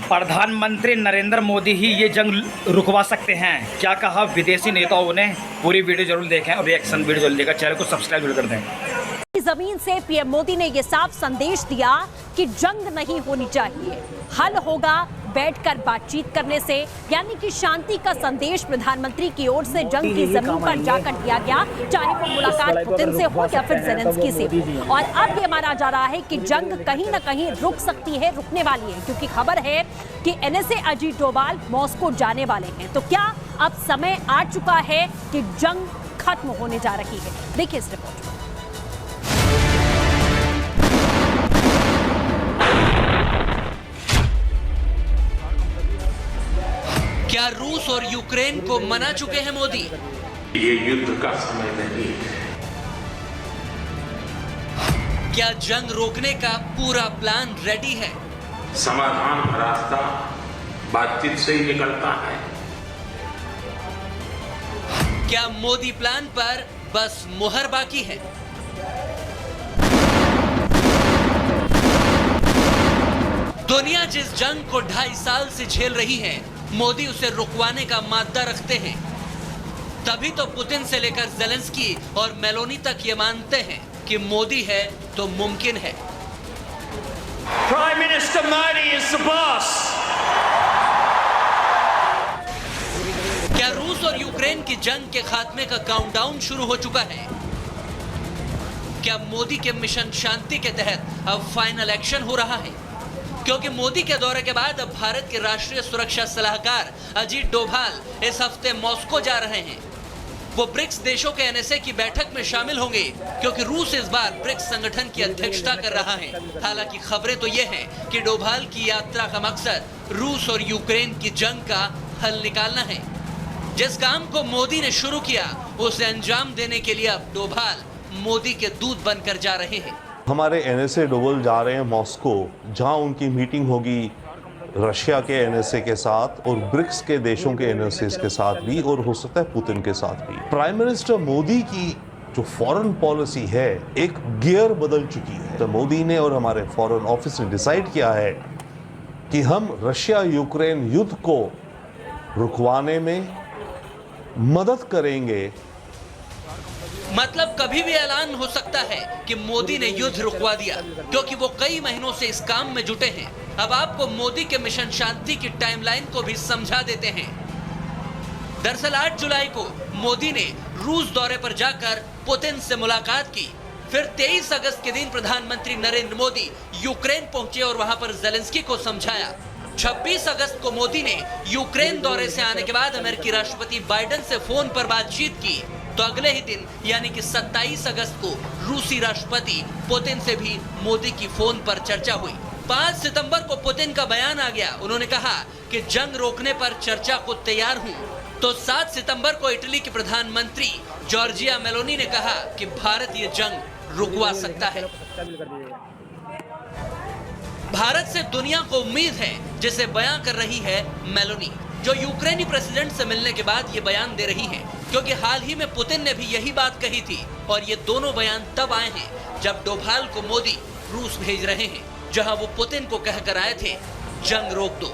प्रधानमंत्री नरेंद्र मोदी ही ये जंग रुकवा सकते हैं, क्या कहा विदेशी नेताओं ने। पूरी वीडियो जरूर देखें और रिएक्शन वीडियो जरूर देखें। चैनल को सब्सक्राइब जरूर कर दें। जमीन से पीएम मोदी ने यह साफ संदेश दिया कि जंग नहीं होनी चाहिए, हल होगा बैठकर बातचीत करने से, यानी कि शांति का संदेश प्रधानमंत्री की ओर से जंग की जमीन पर जाकर दिया गया, चाहे वो मुलाकात पुतिन से हो या फिर ज़ेलेंस्की से हो। और अब ये माना जा रहा है कि जंग कहीं ना कहीं रुक सकती है, रुकने वाली है, क्योंकि खबर है कि एनएसए अजीत डोभाल मॉस्को जाने वाले हैं। तो क्या अब समय आ चुका है कि जंग खत्म होने जा रही है? देखिए इस रिपोर्ट। क्या रूस और यूक्रेन को मना चुके हैं मोदी? ये युद्ध का समय नहीं है। क्या जंग रोकने का पूरा प्लान रेडी है? समाधान का रास्ता बातचीत से ही निकलता है। क्या मोदी प्लान पर बस मुहर बाकी है? दुनिया जिस जंग को 2.5 साल से झेल रही है, मोदी उसे रुकवाने का मादा रखते हैं। तभी तो पुतिन से लेकर ज़ेलेंस्की और मेलोनी तक ये मानते हैं कि मोदी है तो मुमकिन है। Prime Minister Modi is the boss. क्या रूस और यूक्रेन की जंग के खात्मे का काउंटडाउन शुरू हो चुका है? क्या मोदी के मिशन शांति के तहत अब फाइनल एक्शन हो रहा है? क्योंकि मोदी के दौरे के बाद अब भारत के राष्ट्रीय सुरक्षा सलाहकार अजीत डोभाल इस हफ्ते मॉस्को जा रहे हैं। वो ब्रिक्स देशों के एनएसए की बैठक में शामिल होंगे, क्योंकि रूस इस बार ब्रिक्स संगठन की अध्यक्षता कर रहा है। हालांकि खबरें तो ये हैं कि डोभाल की यात्रा का मकसद रूस और यूक्रेन की जंग का हल निकालना है। जिस काम को मोदी ने शुरू किया, उसे अंजाम देने के लिए अब डोभाल मोदी के दूत बनकर जा रहे हैं। हमारे एनएसए डोभाल जा रहे हैं मॉस्को, जहां उनकी मीटिंग होगी रशिया के एनएसए के साथ और ब्रिक्स के देशों के एनएसए के साथ भी, और हो सकता है पुतिन के साथ भी। प्राइम मिनिस्टर मोदी की जो फॉरेन पॉलिसी है, एक गियर बदल चुकी है। तो मोदी ने और हमारे फॉरेन ऑफिस ने डिसाइड किया है कि हम रशिया यूक्रेन युद्ध को रुकवाने में मदद करेंगे। मतलब कभी भी ऐलान हो सकता है कि मोदी ने युद्ध रुकवा दिया, क्योंकि वो कई महीनों से इस काम में जुटे हैं। अब आपको मोदी के मिशन शांति की टाइमलाइन को भी समझा देते हैं। दरअसल 8 जुलाई को मोदी ने रूस दौरे पर जाकर पुतिन से मुलाकात की। फिर 23 अगस्त के दिन प्रधानमंत्री नरेंद्र मोदी यूक्रेन पहुंचे और वहां पर ज़ेलेंस्की को समझाया। 26 अगस्त को मोदी ने यूक्रेन दौरे से आने के बाद अमेरिकी राष्ट्रपति बाइडेन से फोन पर बातचीत की। तो अगले ही दिन यानी कि 27 अगस्त को रूसी राष्ट्रपति पुतिन से भी मोदी की फोन पर चर्चा हुई। 5 सितंबर को पुतिन का बयान आ गया। उन्होंने कहा कि जंग रोकने पर चर्चा को तैयार हूं। तो 7 सितंबर को इटली के प्रधानमंत्री जॉर्जिया मेलोनी ने कहा कि भारत ये जंग रुकवा सकता है। भारत से दुनिया को उम्मीद है, जिसे बयां कर रही है मेलोनी, जो यूक्रेनी प्रेसिडेंट से मिलने के बाद ये बयान दे रही हैं, क्योंकि हाल ही में पुतिन ने भी यही बात कही थी। और ये दोनों बयान तब आए हैं जब डोभाल को मोदी रूस भेज रहे हैं, जहां वो पुतिन को कहकर आए थे जंग रोक दो।